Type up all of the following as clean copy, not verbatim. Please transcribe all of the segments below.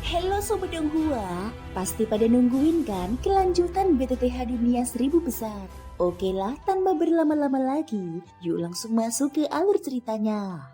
Halo Sobat Donghua, pasti pada nungguin kan kelanjutan BTTH Dunia 1000 Besar? Oke lah, tanpa berlama-lama lagi, yuk langsung masuk ke alur ceritanya.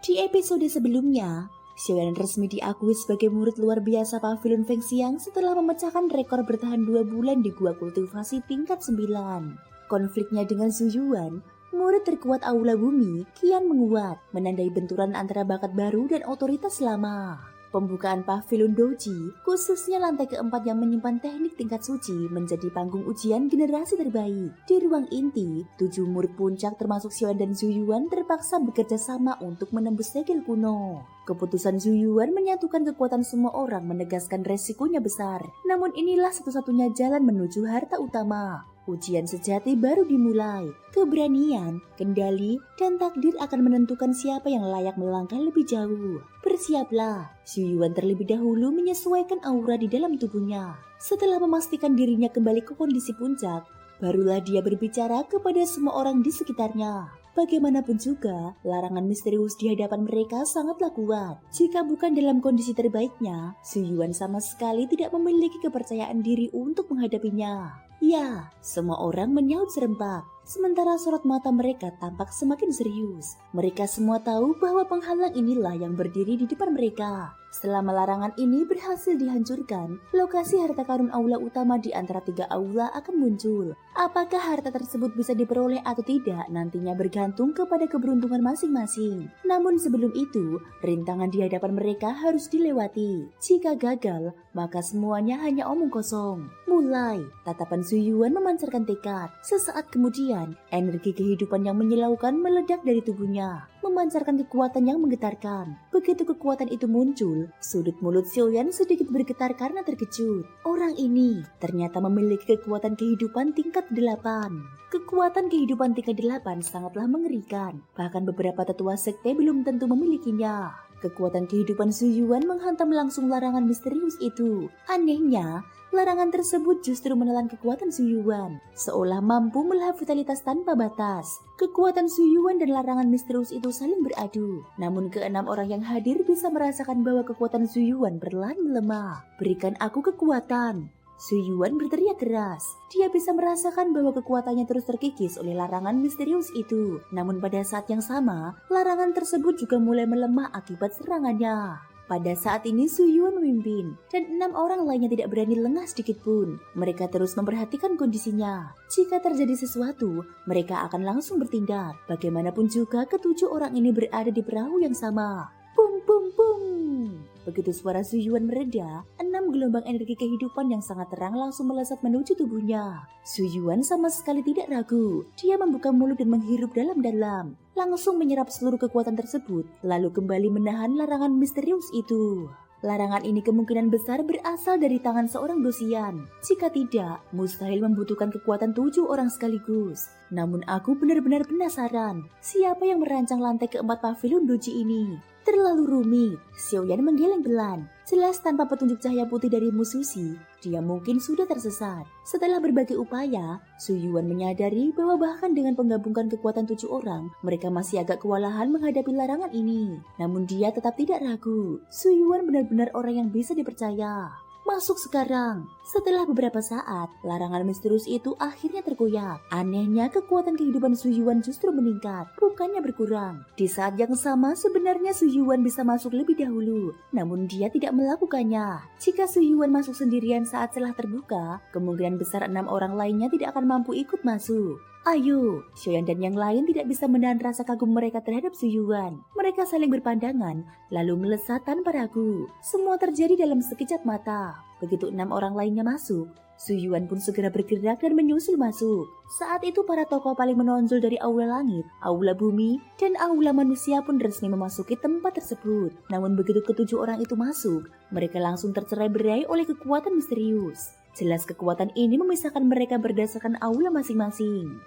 Di episode sebelumnya, Xiaoyan resmi diakui sebagai murid luar biasa Pavilion Fengxiang setelah memecahkan rekor bertahan 2 bulan di gua kultivasi tingkat 9. Konfliknya dengan Zhu Yuan, murid terkuat Aula Bumi, kian menguat, menandai benturan antara bakat baru dan otoritas lama. Pembukaan Pavilion Doji, khususnya lantai keempat yang menyimpan teknik tingkat suci, menjadi panggung ujian generasi terbaik. Di ruang inti, 7 murid puncak termasuk Xiaoyan dan Zhu Yuan terpaksa bekerja sama untuk menembus segel kuno. Keputusan Zhu Yuan menyatukan kekuatan semua orang menegaskan resikonya besar. Namun inilah satu-satunya jalan menuju harta utama. Ujian sejati baru dimulai. Keberanian, kendali, dan takdir akan menentukan siapa yang layak melangkah lebih jauh. Bersiaplah. Zhu Yuan terlebih dahulu menyesuaikan aura di dalam tubuhnya. Setelah memastikan dirinya kembali ke kondisi puncak, barulah dia berbicara kepada semua orang di sekitarnya. Bagaimanapun juga, larangan misterius di hadapan mereka sangatlah kuat. Jika bukan dalam kondisi terbaiknya, Zhu Yuan sama sekali tidak memiliki kepercayaan diri untuk menghadapinya. Ya, semua orang menyaut serempak. Sementara sorot mata mereka tampak semakin serius. Mereka semua tahu bahwa penghalang inilah yang berdiri di depan mereka. Selama larangan ini berhasil dihancurkan, lokasi harta karun aula utama di antara 3 aula akan muncul. Apakah harta tersebut bisa diperoleh atau tidak nantinya bergantung kepada keberuntungan masing-masing. Namun sebelum itu, rintangan di hadapan mereka harus dilewati. Jika gagal, maka semuanya hanya omong kosong. Mulai, tatapan Zhu Yuan memancarkan tekad. Sesaat kemudian, energi kehidupan yang menyilaukan meledak dari tubuhnya, memancarkan kekuatan yang menggetarkan. Begitu kekuatan itu muncul, sudut mulut Xiaoyan sedikit bergetar karena terkejut. Orang ini ternyata memiliki kekuatan kehidupan tingkat 8. Kekuatan kehidupan tingkat 8 sangatlah mengerikan. Bahkan beberapa tetua sekte belum tentu memilikinya. Kekuatan kehidupan Zhu Yuan menghantam langsung larangan misterius itu. Anehnya, larangan tersebut justru menelan kekuatan Zhu Yuan, seolah mampu melahap vitalitas tanpa batas. Kekuatan Zhu Yuan dan larangan misterius itu saling beradu. Namun keenam orang yang hadir bisa merasakan bahwa kekuatan Zhu Yuan perlahan melemah. Berikan aku kekuatan. Zhu Yuan berteriak keras. Dia bisa merasakan bahwa kekuatannya terus terkikis oleh larangan misterius itu. Namun pada saat yang sama, larangan tersebut juga mulai melemah akibat serangannya. Pada saat ini Zhu Yuan memimpin, dan 6 orang lainnya tidak berani lengah sedikit pun. Mereka terus memperhatikan kondisinya. Jika terjadi sesuatu, mereka akan langsung bertindak. Bagaimanapun juga, ke-7 orang ini berada di perahu yang sama. Pung pung pung. Begitu suara Zhu Yuan mereda, 6 gelombang energi kehidupan yang sangat terang langsung melesat menuju tubuhnya. Zhu Yuan sama sekali tidak ragu. Dia membuka mulut dan menghirup dalam-dalam. Langsung menyerap seluruh kekuatan tersebut, lalu kembali menahan larangan misterius itu. Larangan ini kemungkinan besar berasal dari tangan seorang dosian. Jika tidak, mustahil membutuhkan kekuatan 7 orang sekaligus. Namun aku benar-benar penasaran, siapa yang merancang lantai keempat Pavilion Doji ini? Terlalu rumit. Xiaoyan menggeleng pelan. Jelas tanpa petunjuk cahaya putih dari mususi, dia mungkin sudah tersesat. Setelah berbagai upaya, Zhu Yuan menyadari bahwa bahkan dengan penggabungkan kekuatan 7 orang, mereka masih agak kewalahan menghadapi larangan ini. Namun dia tetap tidak ragu. Zhu Yuan benar-benar orang yang bisa dipercaya. Masuk sekarang. Setelah beberapa saat, larangan misterius itu akhirnya terkoyak. Anehnya, kekuatan kehidupan Zhu Yuan justru meningkat, bukannya berkurang. Di saat yang sama, sebenarnya Zhu Yuan bisa masuk lebih dahulu, namun dia tidak melakukannya. Jika Zhu Yuan masuk sendirian saat celah terbuka, kemungkinan besar 6 orang lainnya tidak akan mampu ikut masuk. Ayo, Xiaoyan dan yang lain tidak bisa menahan rasa kagum mereka terhadap Zhu Yuan. Mereka saling berpandangan, lalu melesat tanpa ragu. Semua terjadi dalam sekejap mata. Begitu 6 orang lainnya masuk, Zhu Yuan pun segera bergerak dan menyusul masuk. Saat itu para tokoh paling menonjol dari aula langit, aula bumi, dan aula manusia pun resmi memasuki tempat tersebut. Namun begitu ke-7 orang itu masuk, mereka langsung tercerai-berai oleh kekuatan misterius. Jelas kekuatan ini memisahkan mereka berdasarkan aula masing-masing.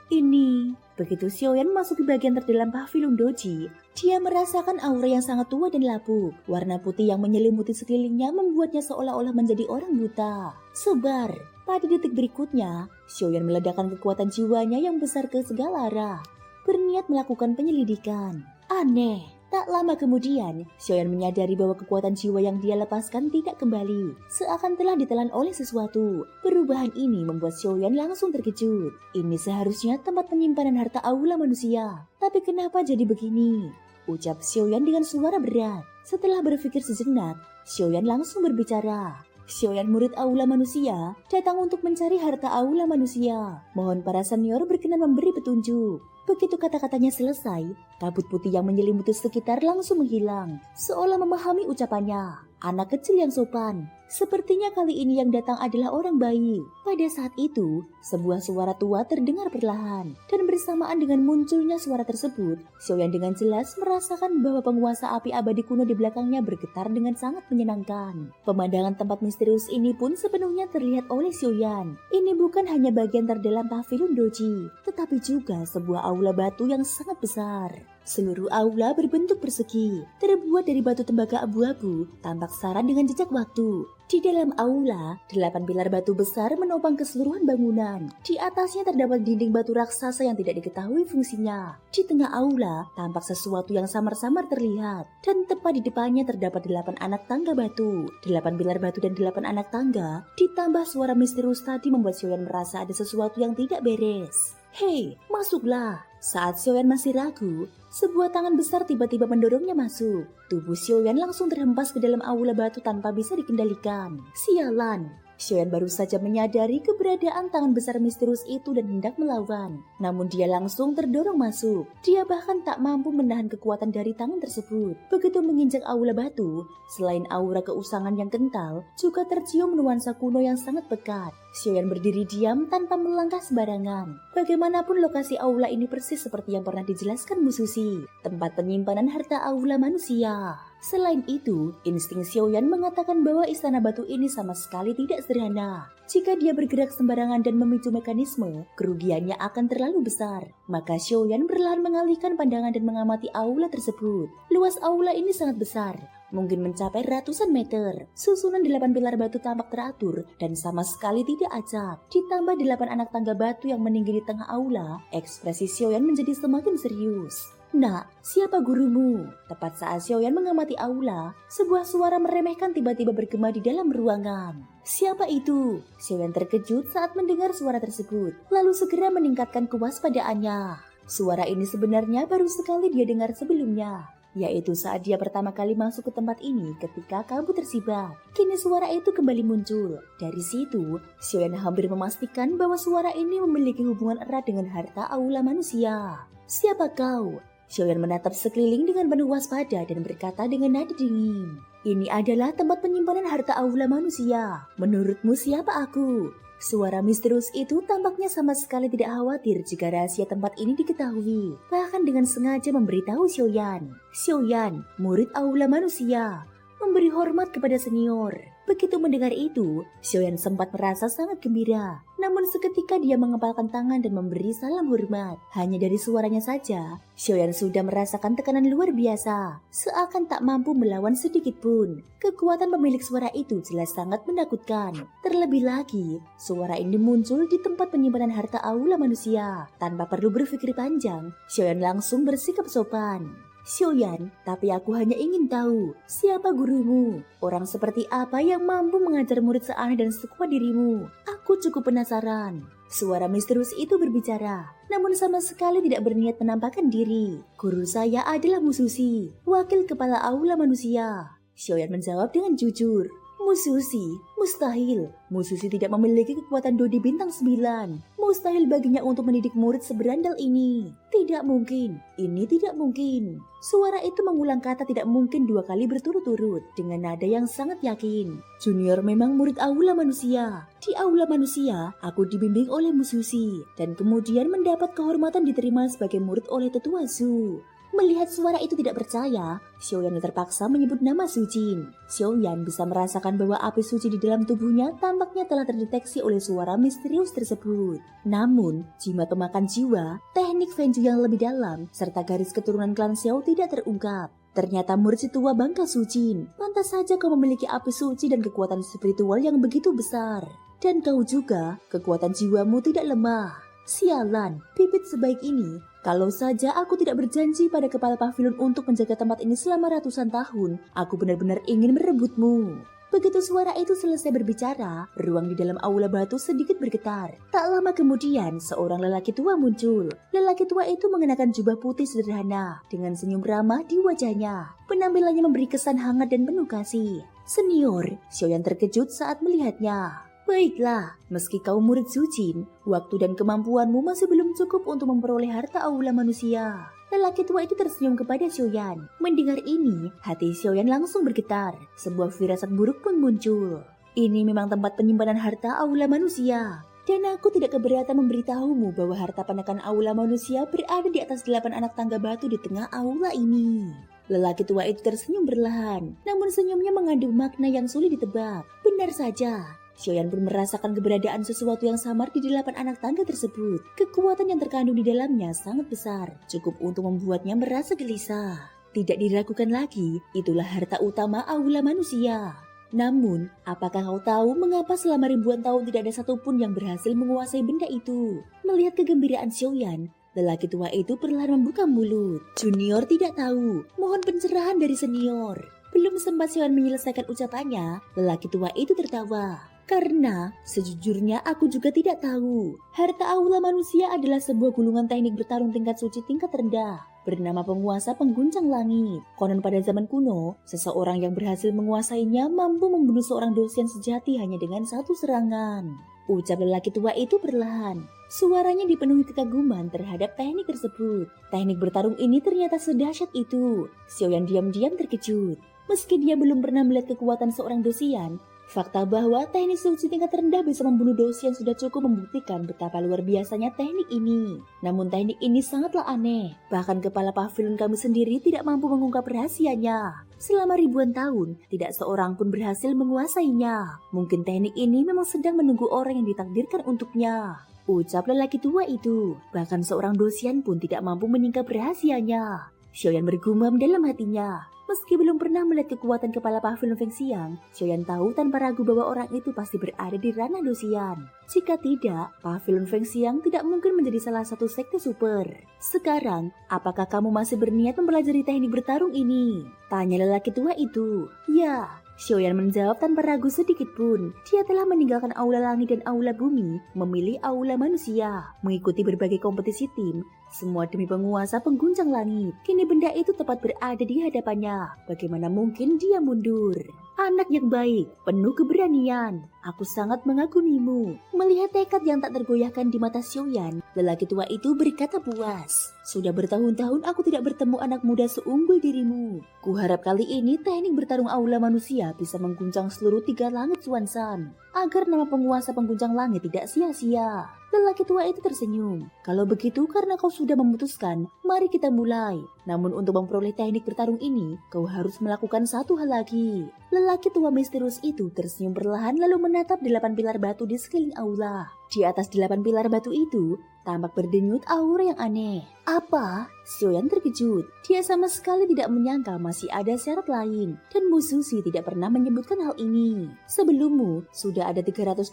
Begitu Xiaoyan memasuki bagian terdalam Pavilion Doji, dia merasakan aura yang sangat tua dan lapuk. Warna putih yang menyelimuti sekelilingnya membuatnya seolah-olah menjadi orang buta. Sebar. Pada detik berikutnya, Xiaoyan meledakkan kekuatan jiwanya yang besar ke segala arah, berniat melakukan penyelidikan. Aneh. Tak lama kemudian, Xiaoyan menyadari bahwa kekuatan jiwa yang dia lepaskan tidak kembali, seakan telah ditelan oleh sesuatu. Perubahan ini membuat Xiaoyan langsung terkejut. Ini seharusnya tempat penyimpanan harta aula manusia, tapi kenapa jadi begini? Ucap Xiaoyan dengan suara berat. Setelah berpikir sejenak, Xiaoyan langsung berbicara. Xiaoyan, murid aula manusia, datang untuk mencari harta aula manusia. Mohon para senior berkenan memberi petunjuk. Begitu kata-katanya selesai, kabut putih yang menyelimuti sekitar langsung menghilang, seolah memahami ucapannya. Anak kecil yang sopan. Sepertinya kali ini yang datang adalah orang baik. Pada saat itu, sebuah suara tua terdengar perlahan, dan bersamaan dengan munculnya suara tersebut, Xiaoyan dengan jelas merasakan bahwa penguasa api abadi kuno di belakangnya bergetar dengan sangat menyenangkan. Pemandangan tempat misterius ini pun sepenuhnya terlihat oleh Xiaoyan. Ini bukan hanya bagian terdalam pavilion doji, tetapi juga sebuah aula batu yang sangat besar. Seluruh aula berbentuk persegi, terbuat dari batu tembaga abu-abu, tampak syarat dengan jejak waktu. Di dalam aula, 8 pilar batu besar menopang keseluruhan bangunan. Di atasnya terdapat dinding batu raksasa yang tidak diketahui fungsinya. Di tengah aula, tampak sesuatu yang samar-samar terlihat. Dan tepat di depannya terdapat 8 anak tangga batu. 8 pilar batu dan 8 anak tangga, ditambah suara misterius tadi membuat Xiaoyan merasa ada sesuatu yang tidak beres. Hei, masuklah. Saat Xiaoyan masih ragu, sebuah tangan besar tiba-tiba mendorongnya masuk. Tubuh Xiaoyan langsung terhempas ke dalam aula batu tanpa bisa dikendalikan. Sialan! Xiaoyan baru saja menyadari keberadaan tangan besar misterius itu dan hendak melawan. Namun dia langsung terdorong masuk. Dia bahkan tak mampu menahan kekuatan dari tangan tersebut. Begitu menginjak aula batu, selain aura keusangan yang kental, juga tercium nuansa kuno yang sangat pekat. Xiaoyan berdiri diam tanpa melangkah sembarangan. Bagaimanapun lokasi aula ini persis seperti yang pernah dijelaskan Bu Susi, tempat penyimpanan harta aula manusia. Selain itu, insting Xiaoyan mengatakan bahwa istana batu ini sama sekali tidak sederhana. Jika dia bergerak sembarangan dan memicu mekanisme, kerugiannya akan terlalu besar. Maka Xiaoyan perlahan mengalihkan pandangan dan mengamati aula tersebut. Luas aula ini sangat besar, mungkin mencapai ratusan meter. Susunan 8 pilar batu tampak teratur dan sama sekali tidak acak. Ditambah 8 anak tangga batu yang meninggi di tengah aula, ekspresi Xiaoyan menjadi semakin serius. Nak, siapa gurumu? Tepat saat Xiaoyan mengamati aula, sebuah suara meremehkan tiba-tiba bergema di dalam ruangan. Siapa itu? Xiaoyan terkejut saat mendengar suara tersebut, lalu segera meningkatkan kewaspadaannya. Suara ini sebenarnya baru sekali dia dengar sebelumnya, yaitu saat dia pertama kali masuk ke tempat ini ketika kabut tersibak. Kini suara itu kembali muncul. Dari situ, Xiaoyan hampir memastikan bahwa suara ini memiliki hubungan erat dengan harta aula manusia. Siapa kau? Xiaoyan menatap sekeliling dengan penuh waspada dan berkata dengan nada dingin. Ini adalah tempat penyimpanan harta aula manusia. Menurutmu siapa aku? Suara misterius itu tampaknya sama sekali tidak khawatir jika rahasia tempat ini diketahui. Bahkan dengan sengaja memberitahu Xiaoyan. Xiaoyan, murid aula manusia, memberi hormat kepada senior. Begitu mendengar itu, Xiaoyan sempat merasa sangat gembira. Namun seketika dia mengepalkan tangan dan memberi salam hormat. Hanya dari suaranya saja, Xiaoyan sudah merasakan tekanan luar biasa. Seakan tak mampu melawan sedikit pun. Kekuatan pemilik suara itu jelas sangat menakutkan. Terlebih lagi, suara ini muncul di tempat penyimpanan harta aula manusia. Tanpa perlu berpikir panjang, Xiaoyan langsung bersikap sopan. Xiaoyan, tapi aku hanya ingin tahu, siapa gurumu? Orang seperti apa yang mampu mengajar murid seaneh dan sekuat dirimu? Aku cukup penasaran. Suara misterius itu berbicara, namun sama sekali tidak berniat menampakkan diri. Guru saya adalah Bu Susi, wakil kepala aula manusia. Xiaoyan menjawab dengan jujur. Bu Susi, mustahil. Bu Susi tidak memiliki kekuatan Dodi bintang 9. Mustahil baginya untuk mendidik murid seberandal ini. Tidak mungkin, ini tidak mungkin. Suara itu mengulang kata tidak mungkin 2 kali berturut-turut dengan nada yang sangat yakin. Junior memang murid aula manusia. Di aula manusia, aku dibimbing oleh Bu Susi dan kemudian mendapat kehormatan diterima sebagai murid oleh tetua Zhu. Melihat suara itu tidak percaya, Xiaoyan terpaksa menyebut nama Su Jin. Xiaoyan bisa merasakan bahwa api suci di dalam tubuhnya tampaknya telah terdeteksi oleh suara misterius tersebut. Namun, jimat pemakan jiwa, teknik Fenju yang lebih dalam, serta garis keturunan klan Xiao tidak terungkap. Ternyata murid si tua bangka Su Jin. Pantas saja kau memiliki api suci dan kekuatan spiritual yang begitu besar. Dan kau juga, kekuatan jiwamu tidak lemah. Sialan, bibit sebaik ini Kalau saja aku tidak berjanji pada kepala pavilion untuk menjaga tempat ini selama ratusan tahun, aku benar-benar ingin merebutmu. Begitu suara itu selesai berbicara, ruang di dalam aula batu sedikit bergetar. Tak lama kemudian, seorang lelaki tua muncul. Lelaki tua itu mengenakan jubah putih sederhana, dengan senyum ramah di wajahnya. Penampilannya memberi kesan hangat dan penuh kasih. Senior, Xiaoyan terkejut saat melihatnya. Baiklah, meski kau murid Zujin, waktu dan kemampuanmu masih belum cukup untuk memperoleh harta aula manusia. Lelaki tua itu tersenyum kepada Xiaoyan. Mendengar ini, hati Xiaoyan langsung bergetar. Sebuah firasat buruk pun muncul. Ini memang tempat penyimpanan harta aula manusia. Dan aku tidak keberatan memberitahumu bahwa harta penekan aula manusia berada di atas 8 anak tangga batu di tengah aula ini. Lelaki tua itu tersenyum perlahan, namun senyumnya mengandung makna yang sulit ditebak. Benar saja. Xiaoyan pun merasakan keberadaan sesuatu yang samar di 8 anak tangga tersebut. Kekuatan yang terkandung di dalamnya sangat besar, cukup untuk membuatnya merasa gelisah. Tidak diragukan lagi, itulah harta utama aula manusia. Namun, apakah kau tahu mengapa selama ribuan tahun tidak ada satupun yang berhasil menguasai benda itu? Melihat kegembiraan Xiaoyan, lelaki tua itu perlahan membuka mulut. Junior tidak tahu, mohon pencerahan dari senior. Belum sempat Xiaoyan menyelesaikan ucapannya, lelaki tua itu tertawa. Karena sejujurnya aku juga tidak tahu. Harta aula manusia adalah sebuah gulungan teknik bertarung tingkat suci tingkat rendah, bernama penguasa pengguncang langit. Konon pada zaman kuno, seseorang yang berhasil menguasainya mampu membunuh seorang dosen sejati hanya dengan satu serangan. Ucap lelaki tua itu perlahan. Suaranya dipenuhi kekaguman terhadap teknik tersebut. Teknik bertarung ini ternyata sedahsyat itu. Xiaoyan diam-diam terkejut. Meski dia belum pernah melihat kekuatan seorang dosian, fakta bahwa teknik suci tingkat rendah bisa membunuh dosian sudah cukup membuktikan betapa luar biasanya teknik ini. Namun teknik ini sangatlah aneh. Bahkan kepala pavilion kami sendiri tidak mampu mengungkap rahasianya. Selama ribuan tahun, tidak seorang pun berhasil menguasainya. Mungkin teknik ini memang sedang menunggu orang yang ditakdirkan untuknya. Ucap lelaki tua itu. Bahkan seorang dosian pun tidak mampu menyingkap rahasianya. Xiaoyan bergumam dalam hatinya. Meski belum pernah melihat kekuatan kepala pavilion Feng Xiang, Xiaoyan tahu tanpa ragu bahwa orang itu pasti berada di ranah dosian. Jika tidak, pavilion Feng Xiang tidak mungkin menjadi salah satu sekte super. Sekarang, apakah kamu masih berniat mempelajari teknik bertarung ini? Tanya lelaki tua itu. Ya. Xiaoyan menjawab tanpa ragu sedikit pun. Dia telah meninggalkan aula langit dan aula bumi, memilih aula manusia, mengikuti berbagai kompetisi tim, semua demi penguasa pengguncang langit. Kini benda itu tepat berada di hadapannya. Bagaimana mungkin dia mundur? Anak yang baik, penuh keberanian. Aku sangat mengagumimu. Melihat tekad yang tak tergoyahkan di mata Xiaoyan, lelaki tua itu berkata puas. Sudah bertahun-tahun aku tidak bertemu anak muda seunggul dirimu. Kuharap kali ini teknik bertarung aula manusia bisa mengguncang seluruh 3 langit Xuanzan, agar nama penguasa pengguncang langit tidak sia-sia. Lelaki tua itu tersenyum. Kalau begitu karena kau sudah memutuskan, mari kita mulai. Namun untuk memperoleh teknik bertarung ini, kau harus melakukan satu hal lagi. Lelaki tua misterius itu tersenyum perlahan lalu menatap 8 pilar batu di sekeliling aula. Di atas 8 pilar batu itu, tampak berdenyut aura yang aneh. Apa? Xiaoyan terkejut. Dia sama sekali tidak menyangka masih ada syarat lain. Dan Mu Sushi tidak pernah menyebutkan hal ini. Sebelummu, sudah ada 312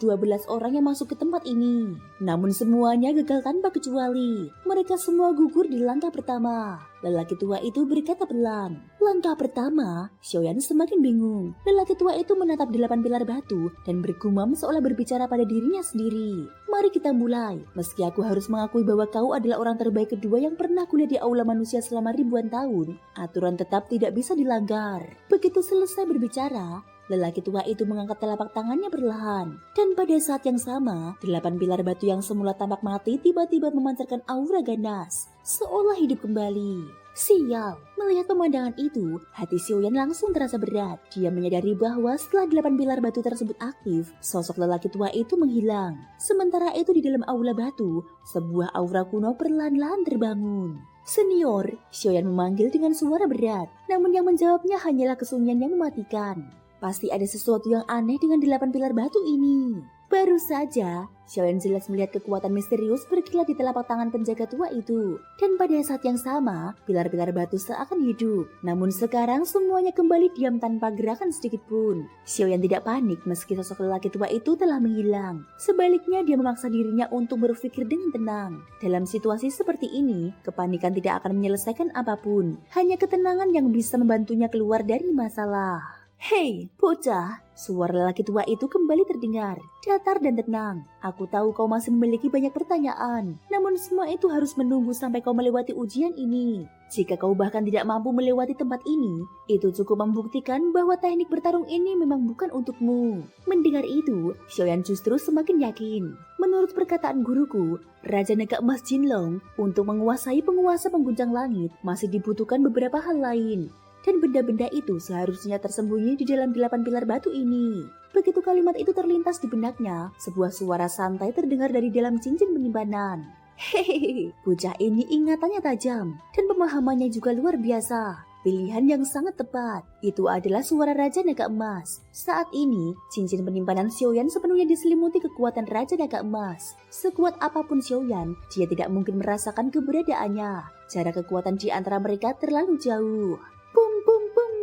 orang yang masuk ke tempat ini. Namun semuanya gagal tanpa kecuali. Mereka semua gugur di langkah pertama. Lelaki tua itu berkata pelan. Langkah pertama, Xiaoyan semakin bingung. Lelaki tua itu menatap 8 pilar batu dan bergumam seolah berbicara pada dirinya sendiri. Mari kita mulai. Meski aku harus mengakui bahwa kau adalah orang terbaik kedua yang pernah kuliah di aula manusia selama ribuan tahun, aturan tetap tidak bisa dilanggar. Begitu selesai berbicara, lelaki tua itu mengangkat telapak tangannya perlahan. Dan pada saat yang sama, 8 pilar batu yang semula tampak mati tiba-tiba memancarkan aura ganas, seolah hidup kembali. Sial, melihat pemandangan itu, hati Xiaoyan langsung terasa berat. Dia menyadari bahwa setelah 8 pilar batu tersebut aktif, sosok lelaki tua itu menghilang. Sementara itu di dalam aula batu, sebuah aura kuno perlahan-lahan terbangun. Senior, Xiaoyan memanggil dengan suara berat, namun yang menjawabnya hanyalah kesunyian yang mematikan. Pasti ada sesuatu yang aneh dengan 8 pilar batu ini. Baru saja, Xiaoyan jelas melihat kekuatan misterius berkilat di telapak tangan penjaga tua itu. Dan pada saat yang sama, pilar-pilar batu seakan hidup. Namun sekarang semuanya kembali diam tanpa gerakan sedikit pun. Xiaoyan tidak panik meski sosok lelaki tua itu telah menghilang. Sebaliknya dia memaksa dirinya untuk berpikir dengan tenang. Dalam situasi seperti ini, kepanikan tidak akan menyelesaikan apapun. Hanya ketenangan yang bisa membantunya keluar dari masalah. Hei, bocah! Suara lelaki tua itu kembali terdengar, datar dan tenang. Aku tahu kau masih memiliki banyak pertanyaan, namun semua itu harus menunggu sampai kau melewati ujian ini. Jika kau bahkan tidak mampu melewati tempat ini, itu cukup membuktikan bahwa teknik bertarung ini memang bukan untukmu. Mendengar itu, Xiaoyan justru semakin yakin. Menurut perkataan guruku, Raja Naga Emas Jinlong, untuk menguasai penguasa pengguncang langit masih dibutuhkan beberapa hal lain. Dan benda-benda itu seharusnya tersembunyi di dalam 8 pilar batu ini. Begitu kalimat itu terlintas di benaknya, sebuah suara santai terdengar dari dalam cincin penyimpanan. Hehehe, bocah ini ingatannya tajam dan pemahamannya juga luar biasa. Pilihan yang sangat tepat. Itu adalah suara Raja Naga Emas. Saat ini, cincin penyimpanan Xiaoyan sepenuhnya diselimuti kekuatan Raja Naga Emas. Sekuat apapun Xiaoyan, dia tidak mungkin merasakan keberadaannya. Jarak kekuatan di antara mereka terlalu jauh. Bum bum bum.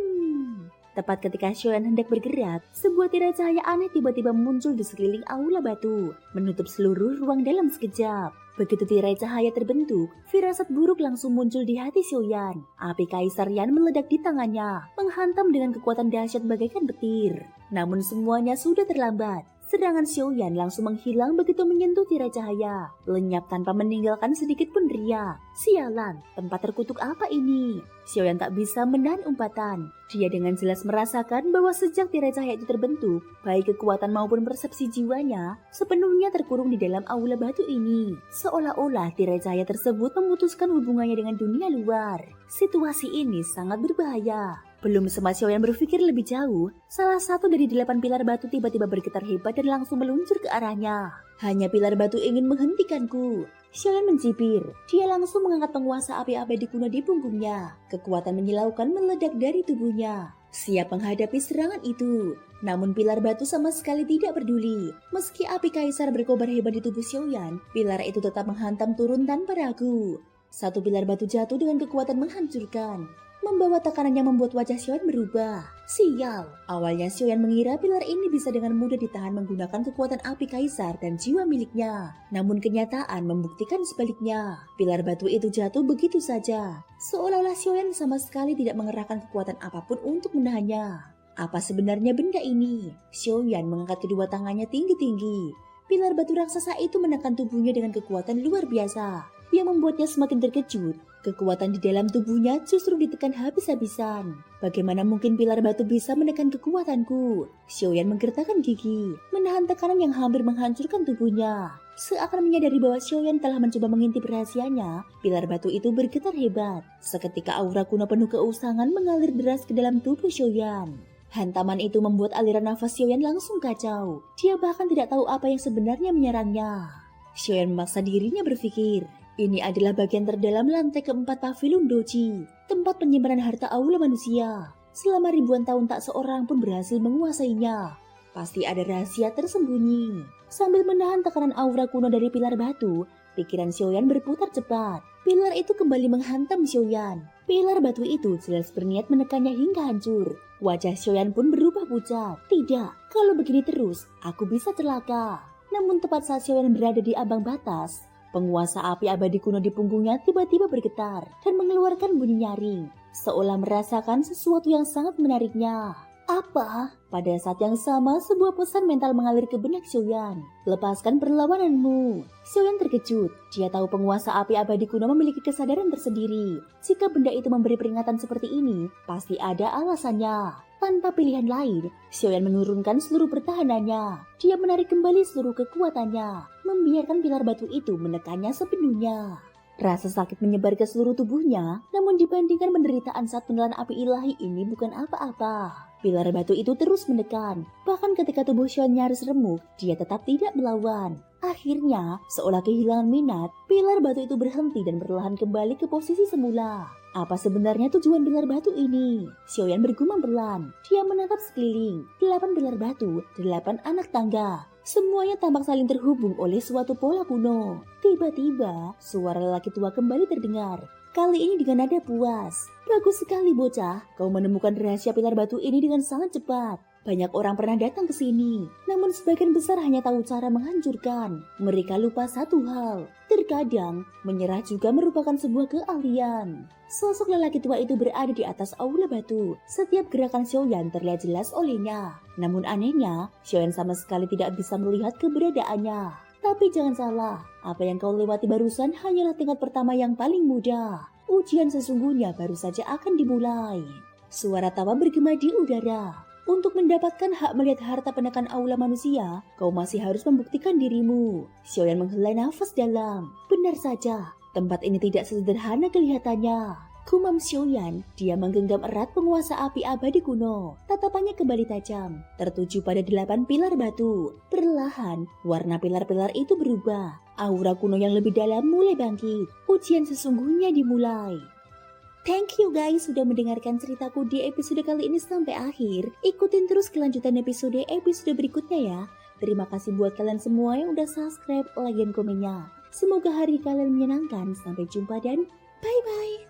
Tepat ketika Xiaoyan hendak bergerak, sebuah tirai cahaya aneh tiba-tiba muncul di sekeliling aula batu, menutup seluruh ruang dalam sekejap. Begitu tirai cahaya terbentuk, firasat buruk langsung muncul di hati Xiaoyan. Api Kaisar Yan meledak di tangannya, menghantam dengan kekuatan dahsyat bagaikan petir. Namun semuanya sudah terlambat. Serangan Xiaoyan langsung menghilang begitu menyentuh tirai cahaya, lenyap tanpa meninggalkan sedikit pun ria. Sialan, tempat terkutuk apa ini? Xiaoyan tak bisa menahan umpatan. Dia dengan jelas merasakan bahwa sejak tirai cahaya itu terbentuk, baik kekuatan maupun persepsi jiwanya sepenuhnya terkurung di dalam aula batu ini. Seolah-olah tirai cahaya tersebut memutuskan hubungannya dengan dunia luar. Situasi ini sangat berbahaya. Belum sempat Xiaoyan berpikir lebih jauh, salah satu dari 8 pilar batu tiba-tiba bergetar hebat dan langsung meluncur ke arahnya. Hanya pilar batu ingin menghentikanku. Xiaoyan mencibir. Dia langsung mengangkat penguasa api abadi kuno di punggungnya. Kekuatan menyilaukan meledak dari tubuhnya, siap menghadapi serangan itu. Namun pilar batu sama sekali tidak peduli. Meski api kaisar berkobar hebat di tubuh Xiaoyan, pilar itu tetap menghantam turun tanpa ragu. Satu pilar batu jatuh dengan kekuatan menghancurkan. Membawa tekanan yang membuat wajah Xiaoyan berubah. Sial, awalnya Xiaoyan mengira pilar ini bisa dengan mudah ditahan menggunakan kekuatan api kaisar dan jiwa miliknya. Namun kenyataan membuktikan sebaliknya. Pilar batu itu jatuh begitu saja. Seolah-olah Xiaoyan sama sekali tidak mengerahkan kekuatan apapun untuk menahannya. Apa sebenarnya benda ini? Xiaoyan mengangkat kedua tangannya tinggi-tinggi. Pilar batu raksasa itu menekan tubuhnya dengan kekuatan luar biasa. Yang membuatnya semakin terkejut. Kekuatan di dalam tubuhnya justru ditekan habis-habisan. Bagaimana mungkin pilar batu bisa menekan kekuatanku? Xiaoyan menggertakkan gigi, menahan tekanan yang hampir menghancurkan tubuhnya. Seakan menyadari bahwa Xiaoyan telah mencoba mengintip rahasianya, pilar batu itu bergetar hebat. Seketika aura kuno penuh keusangan mengalir deras ke dalam tubuh Xiaoyan. Hantaman itu membuat aliran nafas Xiaoyan langsung kacau. Dia bahkan tidak tahu apa yang sebenarnya menyerangnya. Xiaoyan memaksa dirinya berpikir. Ini adalah bagian terdalam lantai keempat pavilion Doji, tempat penyimpanan harta aula manusia. Selama ribuan tahun tak seorang pun berhasil menguasainya. Pasti ada rahasia tersembunyi. Sambil menahan tekanan aura kuno dari pilar batu, pikiran Xiaoyan berputar cepat. Pilar itu kembali menghantam Xiaoyan. Pilar batu itu jelas berniat menekannya hingga hancur. Wajah Xiaoyan pun berubah pucat. Tidak, kalau begini terus, aku bisa celaka. Namun tepat saat Xiaoyan berada di ambang batas, penguasa api abadi kuno di punggungnya tiba-tiba bergetar dan mengeluarkan bunyi nyaring, seolah merasakan sesuatu yang sangat menariknya. Apa? Pada saat yang sama, sebuah pesan mental mengalir ke benak Xiaoyan. Lepaskan perlawananmu. Xiaoyan terkejut. Dia tahu penguasa api abadi kuno memiliki kesadaran tersendiri. Jika benda itu memberi peringatan seperti ini, pasti ada alasannya. Tanpa pilihan lain, Xiaoyan menurunkan seluruh pertahanannya. Dia menarik kembali seluruh kekuatannya, membiarkan pilar batu itu menekannya sepenuhnya. Rasa sakit menyebar ke seluruh tubuhnya, namun dibandingkan penderitaan saat menelan api ilahi ini bukan apa-apa. Pilar batu itu terus menekan, bahkan ketika tubuh Xiaoyan nyaris remuk, dia tetap tidak melawan. Akhirnya, seolah kehilangan minat, pilar batu itu berhenti dan perlahan kembali ke posisi semula. Apa sebenarnya tujuan pilar batu ini? Xiaoyan bergumam pelan. Dia menatap sekeliling. 8 pilar batu, 8 anak tangga. Semuanya tampak saling terhubung oleh suatu pola kuno. Tiba-tiba, suara lelaki tua kembali terdengar. Kali ini dengan nada puas. Bagus sekali bocah, kau menemukan rahasia pilar batu ini dengan sangat cepat. Banyak orang pernah datang ke sini, namun sebagian besar hanya tahu cara menghancurkan. Mereka lupa satu hal, terkadang menyerah juga merupakan sebuah keahlian. Sosok lelaki tua itu berada di atas aula batu. Setiap gerakan Xiaoyan terlihat jelas olehnya. Namun anehnya, Xiaoyan sama sekali tidak bisa melihat keberadaannya. Tapi jangan salah, apa yang kau lewati barusan hanyalah tingkat pertama yang paling mudah. Ujian sesungguhnya baru saja akan dimulai. Suara tawa bergema di udara. Untuk mendapatkan hak melihat harta penekan aula manusia, kau masih harus membuktikan dirimu. Xiaoyan menghela nafas dalam. Benar saja, tempat ini tidak sesederhana kelihatannya. Gumam Xiaoyan, dia menggenggam erat penguasa api abadi kuno. Tatapannya kembali tajam, tertuju pada 8 pilar batu. Perlahan, warna pilar-pilar itu berubah. Aura kuno yang lebih dalam mulai bangkit. Ujian sesungguhnya dimulai. Thank you guys sudah mendengarkan ceritaku di episode kali ini sampai akhir. Ikutin terus kelanjutan episode berikutnya ya. Terima kasih buat kalian semua yang udah subscribe, like, dan komennya. Semoga hari kalian menyenangkan. Sampai jumpa dan bye-bye.